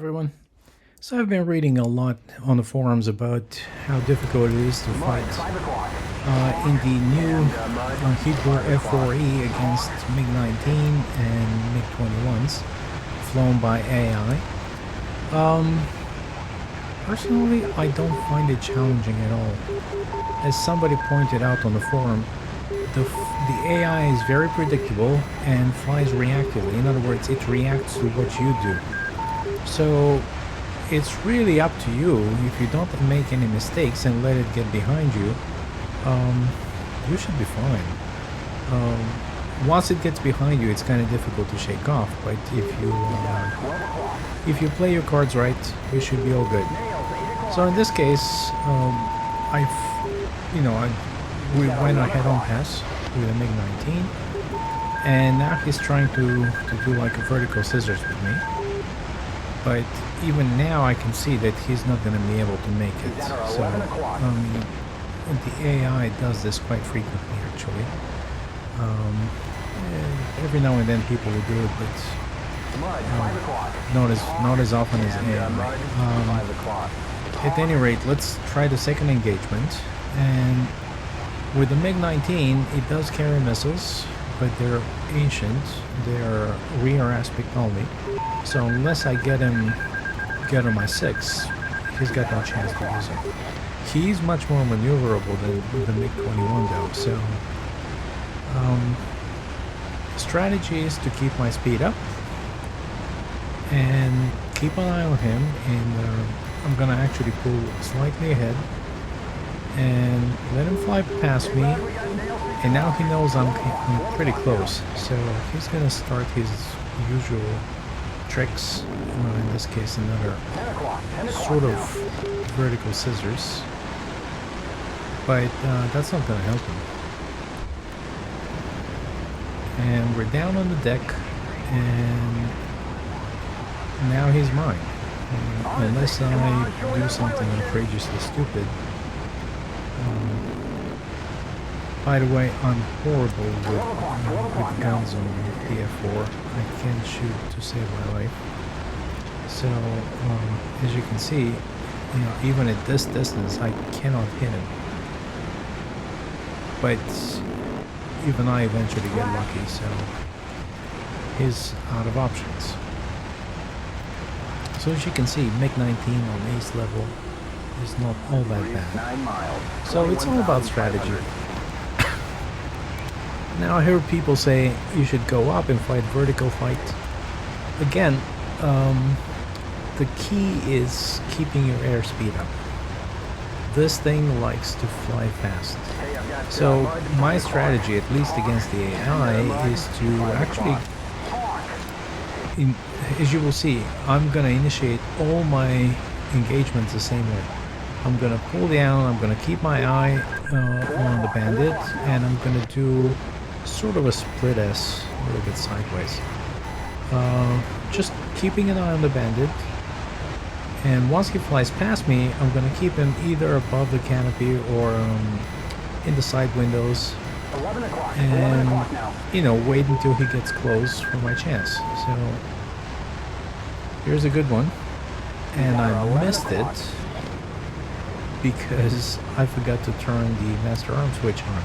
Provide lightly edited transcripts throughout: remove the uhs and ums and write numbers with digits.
everyone. So I've been reading a lot on the forums about how difficult it is to fight in the new Hebrew F-4E against MiG-19 and MiG-21s flown by AI. Personally, I don't find it challenging at all. As somebody pointed out on the forum, the AI is very predictable and flies reactively. In other words, it reacts to what you do. So it's really up to you. If you don't make any mistakes and let it get behind you, you should be fine. Once it gets behind you, it's kind of difficult to shake off. But if you play your cards right, you should be all good. So in this case, we went ahead on pass with a MiG-19, and now he's trying to do like a vertical scissors with me. But even now I can see that he's not going to be able to make it. So the AI does this quite frequently actually. Every now and then people will do it, but not as often as AI. At any rate, let's try the second engagement. And with the MiG-19, it does carry missiles, but they're ancient. They're rear aspect only. So unless I get him on my 6, he's got no chance to use it. He's much more maneuverable than the MiG-21 though. So strategy is to keep my speed up and keep an eye on him. And I'm gonna actually pull slightly ahead and let him fly past me. And now he knows I'm pretty close, so he's gonna start his usual tricks. In this case, another sort of vertical scissors, but that's not gonna help him. And we're down on the deck, and now he's mine. Unless I do something outrageously stupid. By the way, I'm horrible with guns on the F-4. I can't shoot to save my life. So, as you can see, even at this distance, I cannot hit him. But even I eventually get lucky, so he's out of options. So as you can see, MiG-19 on ace level is not all that bad. So it's all about strategy. Now I hear people say you should go up and fight vertical fight. Again, the key is keeping your airspeed up. This thing likes to fly fast. So my strategy, at least against the AI, is to actually, as you will see, I'm gonna initiate all my engagements the same way. I'm gonna pull down, I'm gonna keep my eye on the bandit, and I'm gonna do sort of a split S, a little bit sideways. Just keeping an eye on the bandit, and once he flies past me, I'm gonna keep him either above the canopy or in the side windows, and wait until he gets close for my chance. So here's a good one, and I missed it because I forgot to turn the master arm switch on.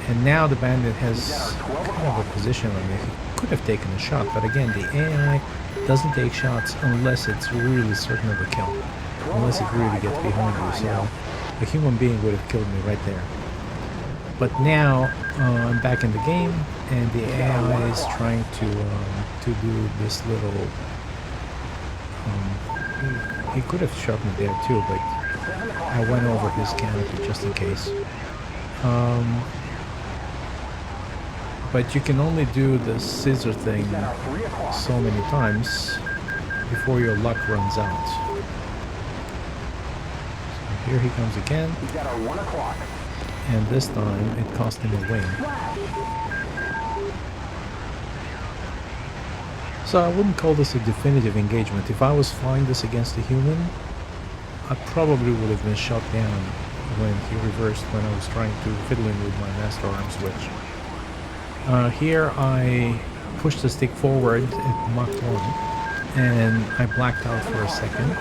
And now the bandit has kind of a position on me. He could have taken a shot, but again, the AI doesn't take shots unless it's really certain of a kill. Unless it really gets behind you, so a human being would have killed me right there. But now I'm back in the game, and the AI is trying to do this little... he could have shot me there too, but I went over his canopy just in case. But you can only do the scissor thing so many times before your luck runs out. So here he comes again. And this time it cost him a wing. So I wouldn't call this a definitive engagement. If I was flying this against a human, I probably would have been shot down when he reversed when I was trying to fiddle in with my master arm switch. Here I push the stick forward at Mach 1 and I blacked out for a second.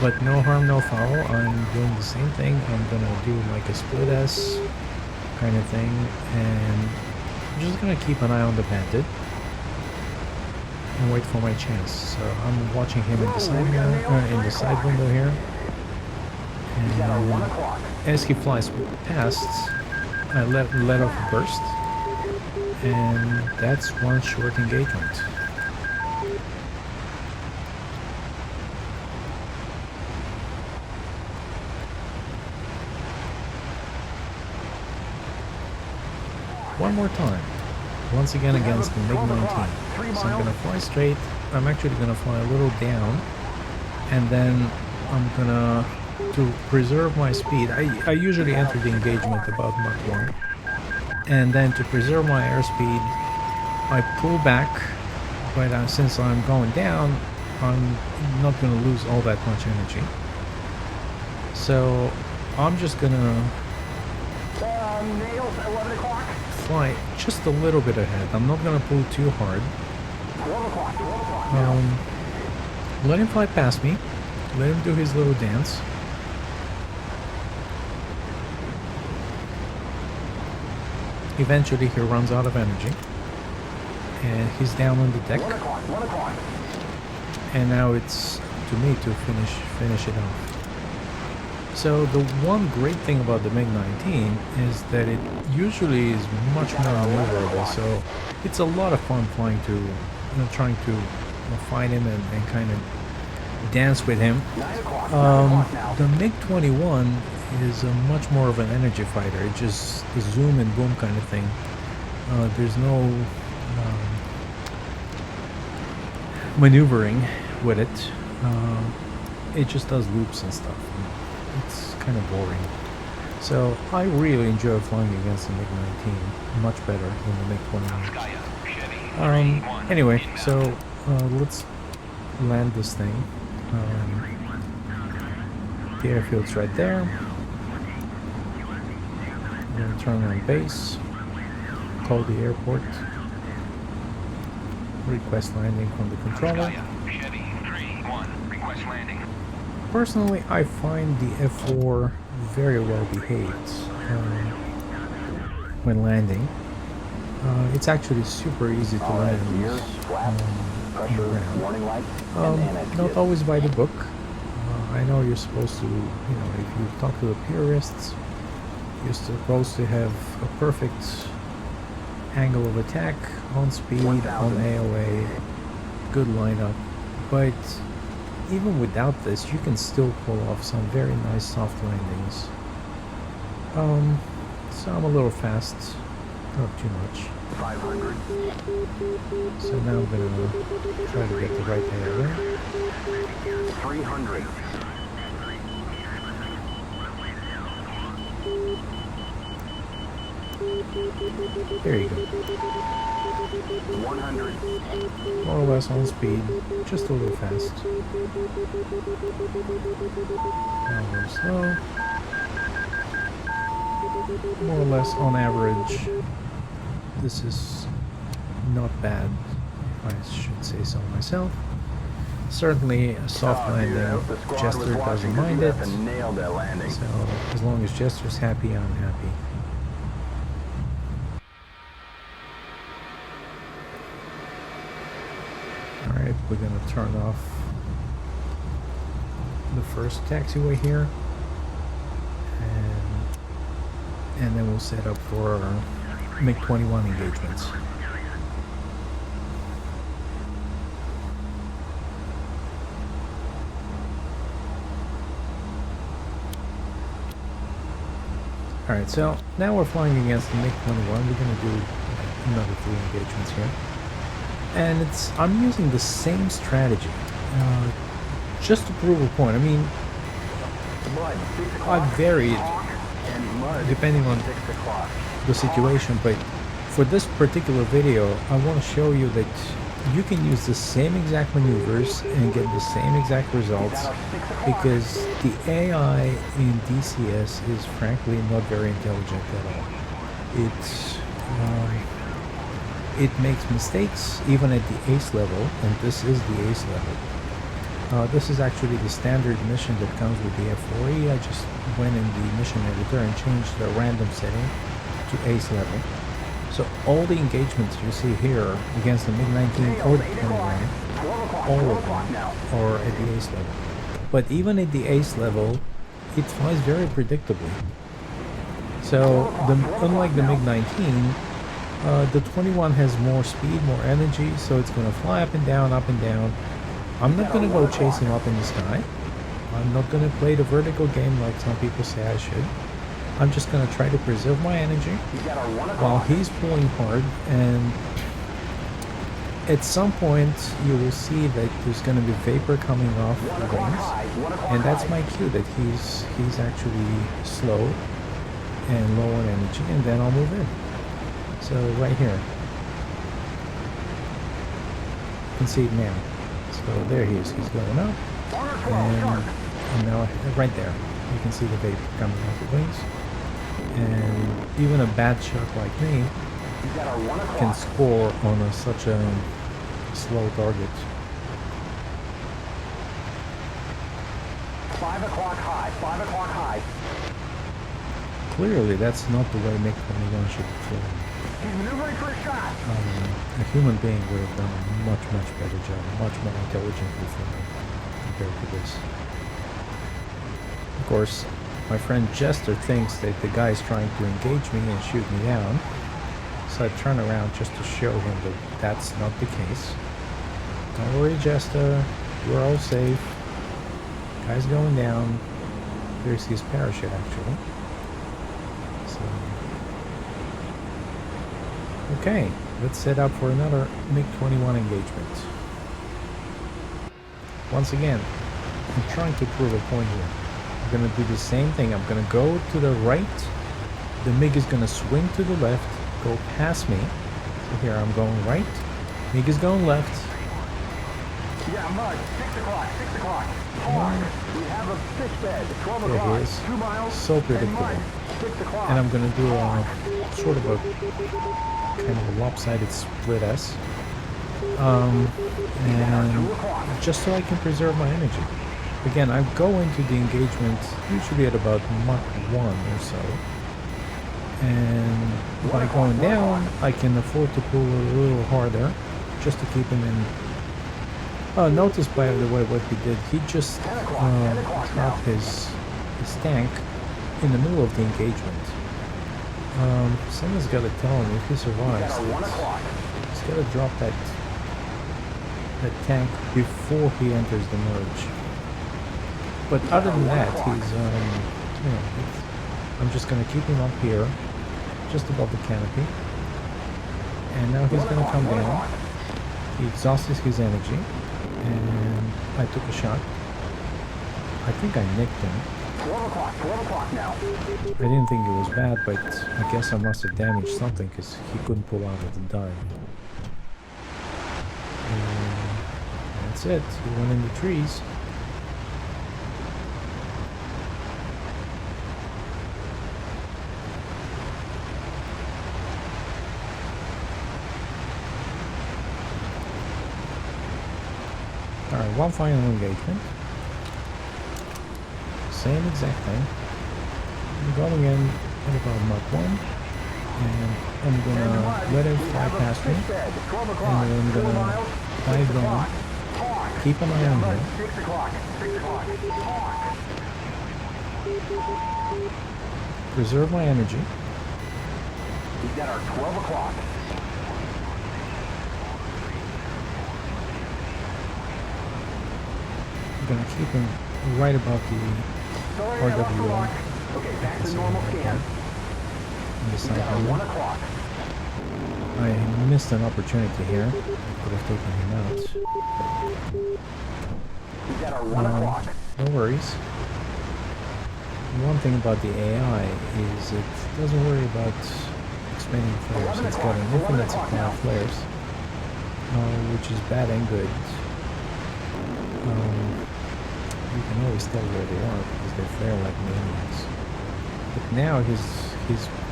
But no harm, no foul. I'm doing the same thing. I'm gonna do like a split S kind of thing, and I'm just gonna keep an eye on the bandit and wait for my chance. So I'm watching him in the side mirror, in the side window here, and as he flies past, I let off a burst, and that's one short engagement. One more time, once again against the MiG-19. So I'm gonna fly straight. I'm actually gonna fly a little down, and then I'm gonna, to preserve my speed, I usually enter the engagement about Mach 1, and then to preserve my airspeed, I pull back, but since I'm going down, I'm not gonna lose all that much energy. So I'm just gonna fly just a little bit ahead. I'm not gonna pull too hard. Let him fly past me. Let him do his little dance. Eventually he runs out of energy, and he's down on the deck. And now it's to me to finish it off. So the one great thing about the MiG-19 is that it usually is much more maneuverable, so it's a lot of fun flying to, trying to find him and kind of dance with him. The MiG-21 is a much more of an energy fighter. It's just a zoom and boom kind of thing. There's no maneuvering with it. It just does loops and stuff. It's kind of boring. So I really enjoy flying against the MiG-19 much better than the MiG-21. Anyway, so let's land this thing. The airfield's right there. I'm gonna turn on base, call the airport, request landing from the controller. Personally, I find the F-4 very well behaved when landing. It's actually super easy to land not always by the book. I know you're supposed to, if you talk to the purists, you're supposed to have a perfect angle of attack, on speed, on AOA, good lineup, but even without this, you can still pull off some very nice soft landings. So I'm a little fast, not too much. 500. So now I'm gonna try to get the right area. 300. There you go. 100. More or less on speed, just a little fast. Now go slow. More or less on average. This is not bad, I should say so myself. Certainly a soft landing, Jester doesn't mind it. So as long as Jester's happy, I'm happy. Alright, we're gonna turn off the first taxiway here, and then we'll set up for our MiG-21 engagements. Alright, so now we're flying against the MiG-21. We're going to do another 3 engagements here. And I'm using the same strategy, just to prove a point. I mean, I've varied depending on the situation, but for this particular video, I want to show you that you can use the same exact maneuvers and get the same exact results, because the AI in DCS is frankly not very intelligent at all. it makes mistakes even at the ace level, and this is the ace level. This is actually the standard mission that comes with the F-4E. I just went in the mission editor and changed the random setting to ace level. So all the engagements you see here against the MiG-19 or the 21, all of them are at the ace level. But even at the ace level, it flies very predictably. So unlike the MiG-19, the 21 has more speed, more energy, so it's going to fly up and down, up and down. I'm not going to go chase him up in the sky. I'm not going to play the vertical game like some people say I should. I'm just going to try to preserve my energy while he's pulling hard, and at some point you will see that there's going to be vapor coming off the wings, and that's my cue that he's actually slow and low on energy, and then I'll move in. So right here, you can see it now. So there he is, he's going up, and now right there, you can see the vapor coming off the wings. And even a bad shot like me can score on such a slow target. 5 o'clock high, 5 o'clock high. Clearly, that's not the way MiG-21 should be flown. He's maneuvering for a shot. A human being would have done a much better job, much more intelligently flown compared to this. Of course, my friend Jester thinks that the guy is trying to engage me and shoot me down, so I turn around just to show him that that's not the case. Don't worry, Jester, we're all safe. Guy's going down. There's his parachute, actually. So, okay, let's set up for another MiG-21 engagement. Once again, I'm trying to prove a point here. I'm going to do the same thing. I'm going to go to the right. The MiG is going to swing to the left, go past me. So here I'm going right. MiG is going left. Yeah, Mud, 6 o'clock, 6 o'clock. We have a fish bed, 12 There o'clock, he is. 2 miles, So predictable. and Mud, 6 o'clock. And I'm going to do a sort of a kind of a lopsided split S. And just so I can preserve my energy. Again, I go into the engagement usually at about Mach 1 or so. And by going down, I can afford to pull a little harder just to keep him in. Notice, by the way, what he did. He just dropped his tank in the middle of the engagement. Someone's got to tell him if he survives. He's got to drop that tank before he enters the merge. But other than that, he's you know, I'm just going to keep him up here, just above the canopy. And now he's going to come down. He exhausts his energy. And I took a shot. I think I nicked him. 12 o'clock now. I didn't think it was bad, but I guess I must have damaged something because he couldn't pull out of the dive. And that's it. He went in the trees. Alright, one final engagement. Same exact thing. I'm going in at about Mach 1, and I'm gonna let it fly past me, and then I'm gonna dive down, keep an eye on him, 6 o'clock, 6 o'clock. preserve my energy. We've got our 12 o'clock. I'm gonna keep him right above the RWO. Okay, back to normal scan. On the side We've got our here. 1 o'clock. I missed an opportunity here. I could have taken him out. We've got our 1 o'clock. No worries. One thing about the AI is it doesn't worry about expanding flares. It's got an infinite supply of flares, which is bad and good. You can always tell where they are because they flare like maniacs. But now he's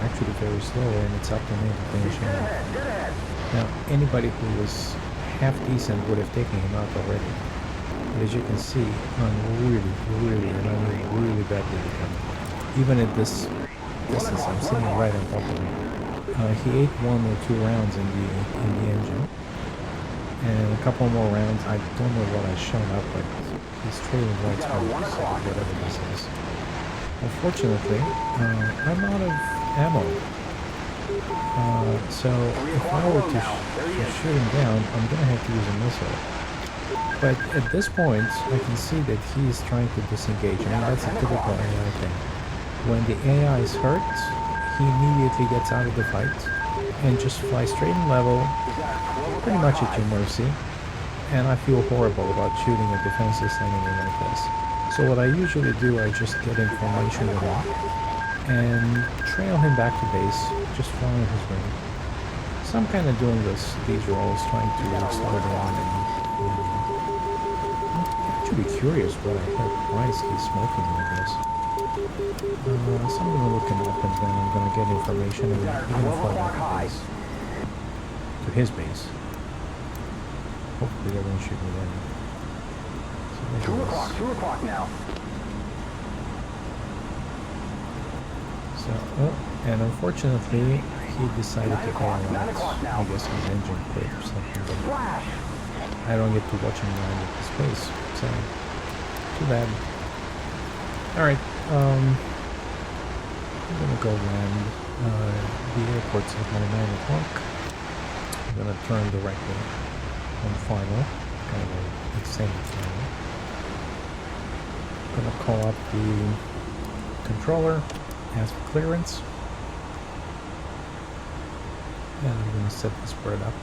actually very slow, and it's up to me to finish him. Dead ahead. Now, anybody who was half decent would have taken him out already. But as you can see, I'm really, really, and I mean really badly becoming. Even at this distance, I'm sitting right on top of him. He ate 1 or 2 rounds in the engine, and a couple more rounds. I don't know what I shot up, but he's trailing right through, so whatever this is. Unfortunately, I'm out of ammo. So if I were to shoot him down, I'm gonna have to use a missile. But at this point, I can see that he is trying to disengage. I mean, that's a typical AI thing. When the AI is hurt, he immediately gets out of the fight and just flies straight and level, pretty much at your mercy. And I feel horrible about shooting a defenseless enemy like this. So what I usually do, I just get information with him and trail him back to base, just following his ring. So I'm kind of doing these roles, trying to slow down and I'm actually curious why is he smoking like this. So I'm gonna look him up and then I'm gonna get information and we're gonna fly back to his base. Hopefully they won't shoot me then. So 2 o'clock now. So, and unfortunately, he decided to go out. I guess his engine quit or something, but I don't get to watch him land at his base, so too bad. Alright, I'm gonna go land. The airport's at 9 o'clock. I'm gonna turn directly on final, kind of an extended final. I'm gonna call up the controller, ask for clearance, and I'm going to set this bird up.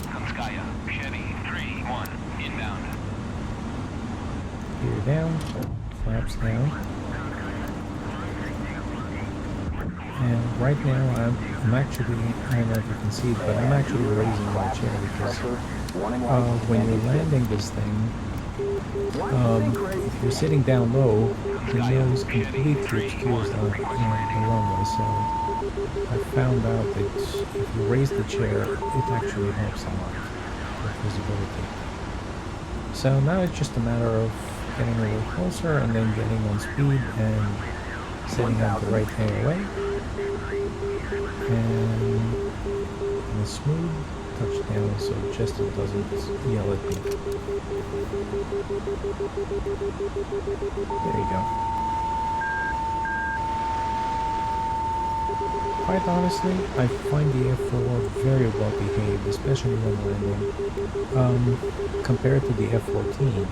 Kamskaya, Chevy 3-1, inbound. Gear down, flaps down. And right now I'm actually, I don't know if you can see it, but I'm actually raising my chair because when you're landing this thing, if you're sitting down low, the nose completely obscures the runway, so I found out that if you raise the chair, it actually helps a lot with visibility. So now it's just a matter of getting a little closer and then getting on speed and setting up the right AOA. And a smooth touchdown so just it doesn't yell at me. There you go. Quite honestly, I find the F-4 very well behaved, especially when landing. Compared to the F-14,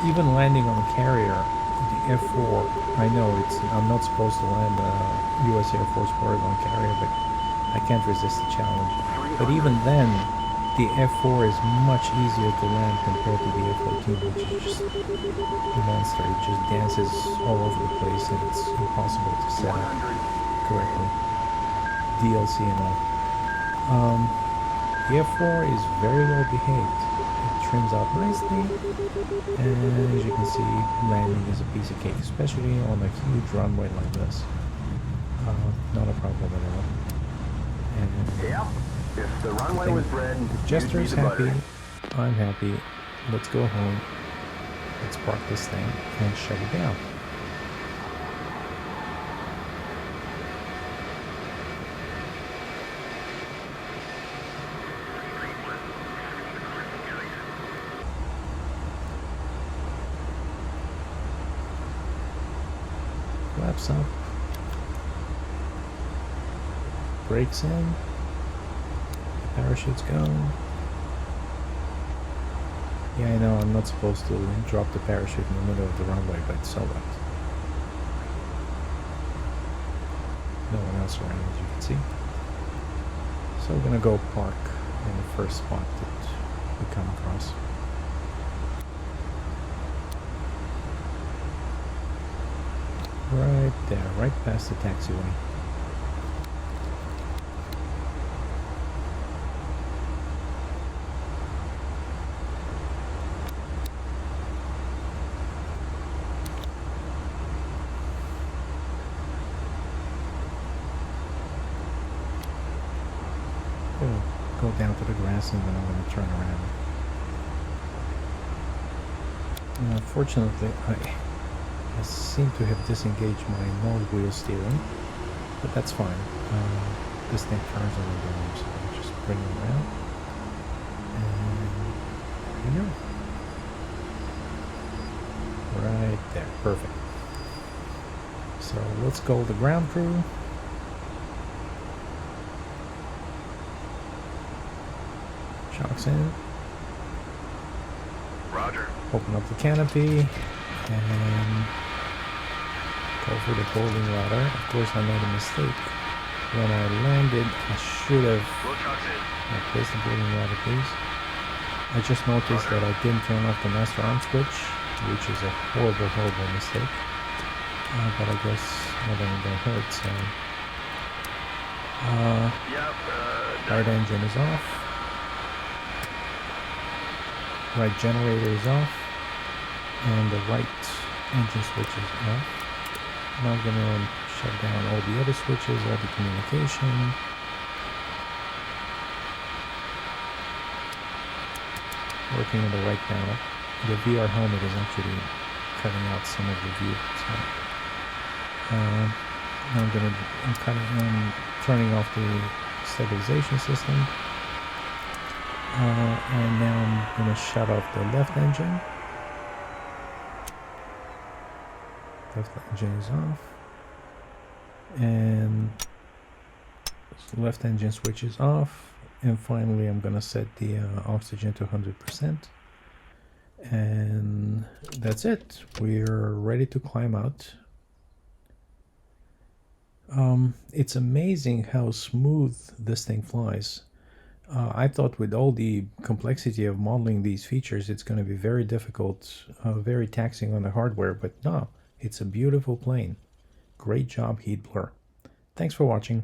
even landing on a carrier, the F-4, I know I'm not supposed to land a U.S. Air Force Oregon carrier, but I can't resist the challenge. But even then, the F-4 is much easier to land compared to the F-14, which is just a monster. It just dances all over the place and it's impossible to set up correctly. DLC and all. The F-4 is very well behaved. It trims out nicely, and as you can see, landing is a piece of cake, especially on a huge runway like this. Not a problem at all. And Yeah, if the runway was red, the jester's happy, I'm happy. Let's go home. Let's park this thing and shut it down. Flaps up. Brakes in. Parachutes go. Yeah, I know I'm not supposed to drop the parachute in the middle of the runway, but so what? No one else around, as you can see. So we're gonna go park in the first spot that we come across. Right there, right past the taxiway. down to the grass and then I'm going to turn around. Unfortunately, I seem to have disengaged my nose wheel steering, but that's fine. This thing turns on the dome, so I'll just bring it around. And there we go. Right there, perfect. So let's go the ground crew. Shocks in. Roger. Open up the canopy and go for the folding ladder. Of course, I made a mistake. When I landed, I should have placed the folding ladder, please. I just noticed that I didn't turn off the master arm switch, which is a horrible, horrible mistake. But I guess nothing don't hurt, so... right engine is off. Right generator is off. And the right engine switch is off. Now I'm going to shut down all the other switches, all the communication. Working on the right now. The VR helmet is actually cutting out some of the view. So, now I'm turning off the stabilization system. And now I'm going to shut off the left engine. Left engine is off. And left engine switch is off. And finally I'm going to set the oxygen to 100%. And that's it. We're ready to climb out. It's amazing how smooth this thing flies. I thought with all the complexity of modeling these features, it's going to be very difficult, very taxing on the hardware, but no, it's a beautiful plane. Great job, Heat Blur. Thanks for watching.